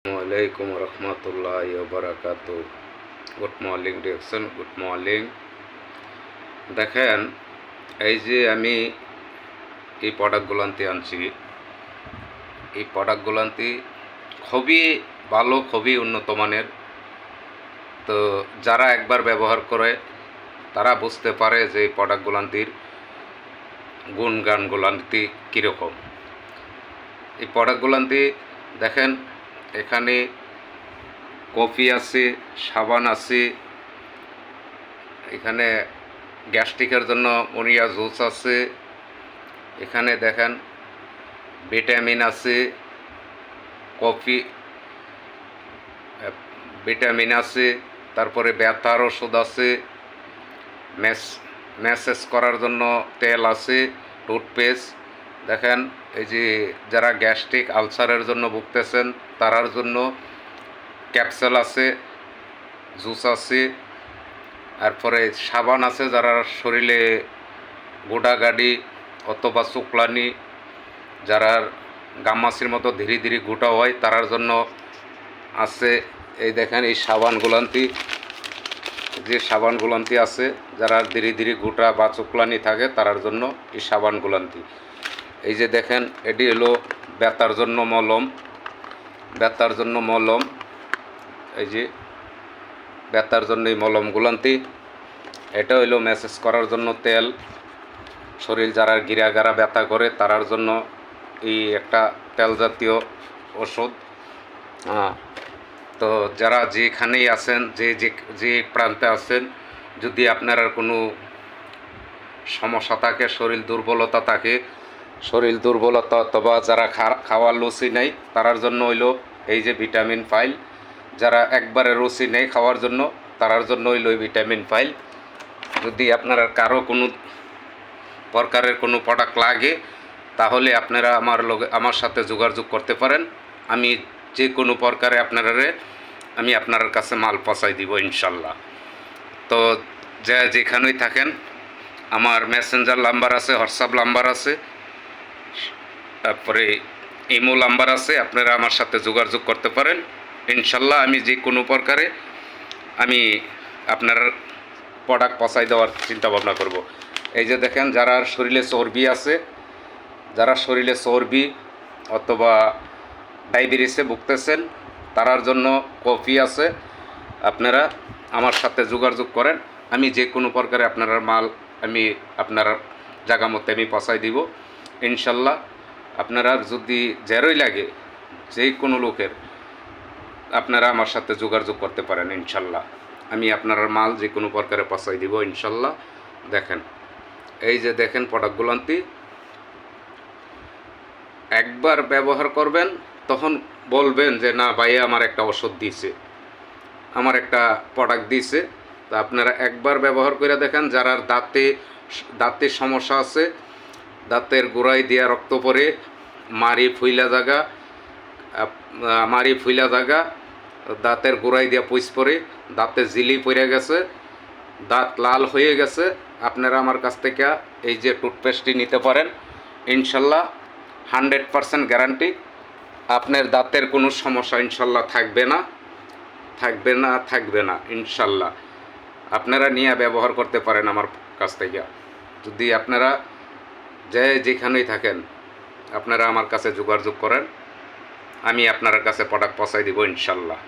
আসসালামাইকুম রহমতুল্লাহ বারাকাতু। Good morning direction, good morning. দেখেন, এই যে আমি এই প্রোডাক্টগুলান্তি আনছি, এই প্রোডাক্টগুলান্তি খুবই ভালো, খুবই উন্নত মানের। তো যারা একবার ব্যবহার করে তারা বুঝতে পারে যে এই প্রোডাক্টগুলান্তির গুণগানগুলান্তি কীরকম। এই প্রোডাক্টগুলান্তি দেখেন, এখানে কফি আছে, সাবান আছে, এখানে গ্যাস্ট্রিকের জন্য মরিয়া জুস আছে, এখানে দেখেন ভিটামিন আছে, কফি ভিটামিন আছে, তারপরে ব্যথার ওষুধ আছে, ম্যাসেজ করার জন্য তেল আছে, টুথপেস্ট। দেখেন, এই যে যারা গ্যাস্ট্রিক আলসারের জন্য ভুগতেছেন তারার জন্য ক্যাপসুল আছে, জুস আছে, তারপরে সাবান আছে যারা শরীরে গোটাগাড়ি অথবা শুক্লানি, যারা গাম্মাসির মতো ধীরে ধীরে গোটা হয় তারার জন্য আছে। এই দেখেন এই সাবানগুলান্তি, যে সাবানগুলান্তি আছে যারা ধীরে ধীরে গোটা বা শুক্লানি থাকে তারার জন্য এই সাবানগুলান্তি। এই যে দেখেন, এটি হলো ব্যথার জন্য মলম, ব্যথার জন্য মলম। এই যে ব্যথার জন্য এই মলমগুলান্তি। এটা হইলো ম্যাসেজ করার জন্য তেল, শরীর যারা গিরাগারা ব্যথা করে তারার জন্য এই একটা তেল জাতীয় ওষুধ। তো যারা যেখানেই আছেন, যে প্রান্তে আছেন, যদি আপনার কোনো সমস্যা থাকে, শরীর দুর্বলতা থাকে, শরীর দুর্বলতা অথবা যারা খাওয়ার রুচি নেই তারার জন্য হইলো এই যে ভিটামিন ফাইল। যারা একবারে রুচি নেই খাওয়ার জন্য তারার জন্য হইলো এই ভিটামিন ফাইল। যদি আপনারা কারো কোনো প্রকারের কোনো প্রোডাক্ট লাগে তাহলে আপনারা আমার সাথে যোগাযোগ করতে পারেন। আমি যে কোনো প্রকারে আমি আপনার কাছে মাল পৌঁছাই দিব ইনশাল্লাহ। তো যেখানেই থাকেন, আমার মেসেঞ্জার নাম্বার আছে, হোয়াটসঅ্যাপ নাম্বার আছে, তারপরে ইমো নাম্বার আছে, আপনারা আমার সাথে যোগাযোগ করতে পারেন ইনশাল্লাহ। আমি যে কোনো প্রকারে আমি আপনার প্রোডাক্ট পৌঁছাই দেওয়ার চিন্তা ভাবনা করব। এই যে দেখেন, যারা শরীরে চর্বি আছে, যারা শরীরে চর্বি অথবা ডায়াবেটিসে ভুগতেছেন তারার জন্য কফি আছে। আপনারা আমার সাথে যোগাযোগ করেন, আমি যে কোনো প্রকারে আপনার মাল আমি আপনার জায়গা মতো আমি পৌঁছাই দিব ইনশাল্লাহ। আপনারা যদি জেরোই লাগে যে কোনো লোকের, আপনারা আমার সাথে যোগাযোগ করতে পারেন ইনশাল্লাহ। আমি আপনার মাল যে কোনো প্রকারে পৌঁছাই দিব ইনশাল্লাহ। দেখেন, এই যে দেখেন প্রোডাক্টগুলান্তি, একবার ব্যবহার করবেন তখন বলবেন যে না ভাইয়া আমার একটা ওষুধ দিয়েছে, আমার একটা প্রোডাক্ট দিয়েছে। তা আপনারা একবার ব্যবহার করে দেখেন। যারা দাঁতের সমস্যা আছে, দাঁতের গোড়ায় দিয়া রক্ত পড়ে, মারি ফুইলা জায়গা, দাঁতের গোড়ায় দিয়া পুষ পড়ে, দাঁতে জিলি পড়ে গেছে, দাঁত লাল হয়ে গেছে, আপনারা আমার কাছ থেকে এই যে টুথপেস্টটি নিতে পারেন ইনশাল্লাহ। 100% গ্যারান্টি, আপনার দাঁতের কোনো সমস্যা ইনশাল্লাহ থাকবে না ইনশাল্লাহ। আপনারা নিয়ে ব্যবহার করতে পারেন আমার কাছ থেকে। যদি আপনারা যেখানেই থাকেন আপনারা আমার কাছে যোগাযোগ করেন, আমি আপনার কাছে প্রোডাক্ট পৌঁছাই দিব ইনশাল্লাহ।